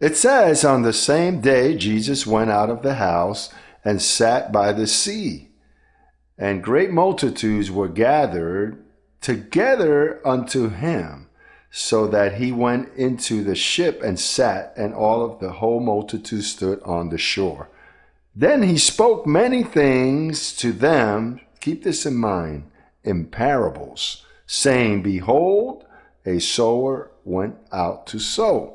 It says, on the same day Jesus went out of the house and sat by the sea, and great multitudes were gathered together unto him, so that he went into the ship and sat, and all of the whole multitude stood on the shore. Then he spoke many things to them, keep this in mind, in parables, saying, Behold, a sower went out to sow.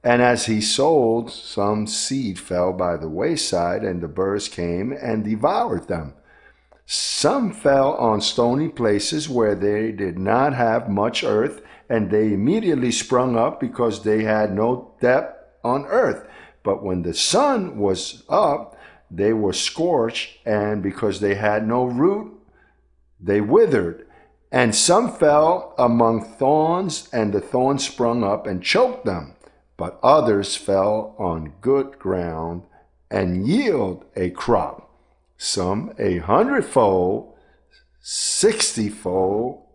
And as he sowed, some seed fell by the wayside, and the birds came and devoured them. Some fell on stony places where they did not have much earth, and they immediately sprung up because they had no depth on earth. But when the sun was up, they were scorched, and because they had no root, they withered. And some fell among thorns, and the thorns sprung up and choked them. But others fell on good ground and yield a crop, some 100-fold, 60-fold,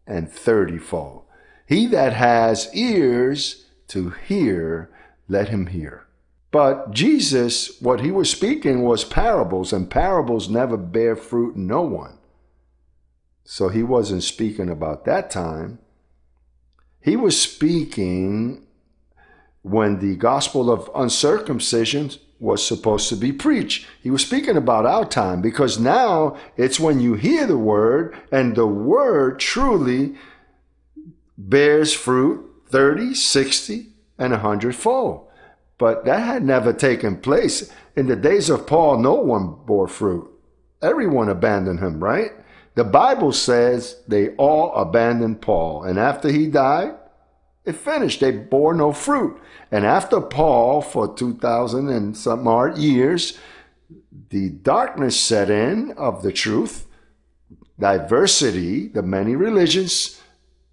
and 30-fold. He that has ears to hear, let him hear. But Jesus, what he was speaking was parables, and parables never bear fruit in no one. So he wasn't speaking about that time. He was speaking when the gospel of uncircumcision was supposed to be preached. He was speaking about our time, because now it's when you hear the word, and the word truly bears fruit 30, 60, and 100-fold. But that had never taken place. In the days of Paul, no one bore fruit. Everyone abandoned him, right? The Bible says they all abandoned Paul. And after he died, it finished. They bore no fruit. And after Paul, for 2,000 and some odd years, the darkness set in of the truth, diversity, the many religions,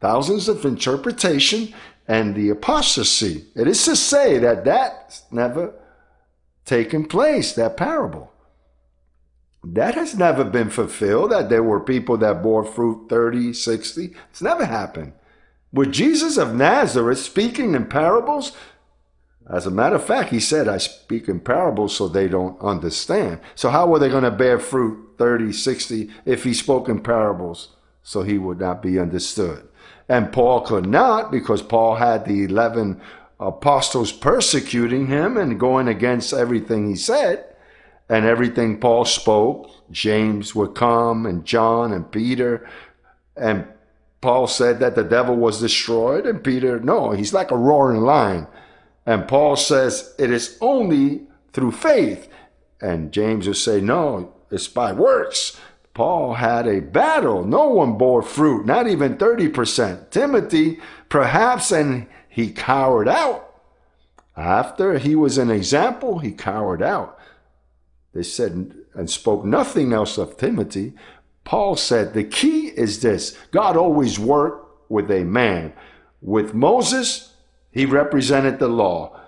thousands of interpretation, and the apostasy. It is to say that that's never taken place, that parable. That has never been fulfilled, that there were people that bore fruit 30, 60. It's never happened. With Jesus of Nazareth speaking in parables, as a matter of fact, he said, I speak in parables so they don't understand. So how were they going to bear fruit 30, 60 if he spoke in parables so he would not be understood? And Paul could not, because Paul had the 11 apostles persecuting him and going against everything he said. And everything Paul spoke, James would come, and John and Peter. And Paul said that the devil was destroyed, and Peter, no, he's like a roaring lion. And Paul says it is only through faith. And James would say, no, it's by works. Paul had a battle. No one bore fruit, not even 30%. Timothy, perhaps, and he cowered out. After he was an example, he cowered out. They said and spoke nothing else of Timothy. Paul said the key is this. God always worked with a man. With Moses, he represented the law.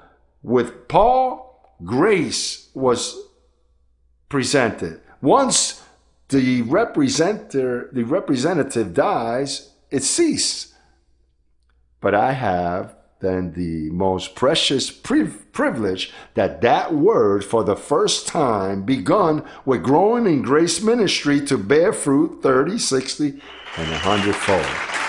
With Paul, grace was presented. Once the representative dies, it ceases. But I have then the most precious privilege that word for the first time begun with growing in grace ministry to bear fruit 30, 60, and 100-fold.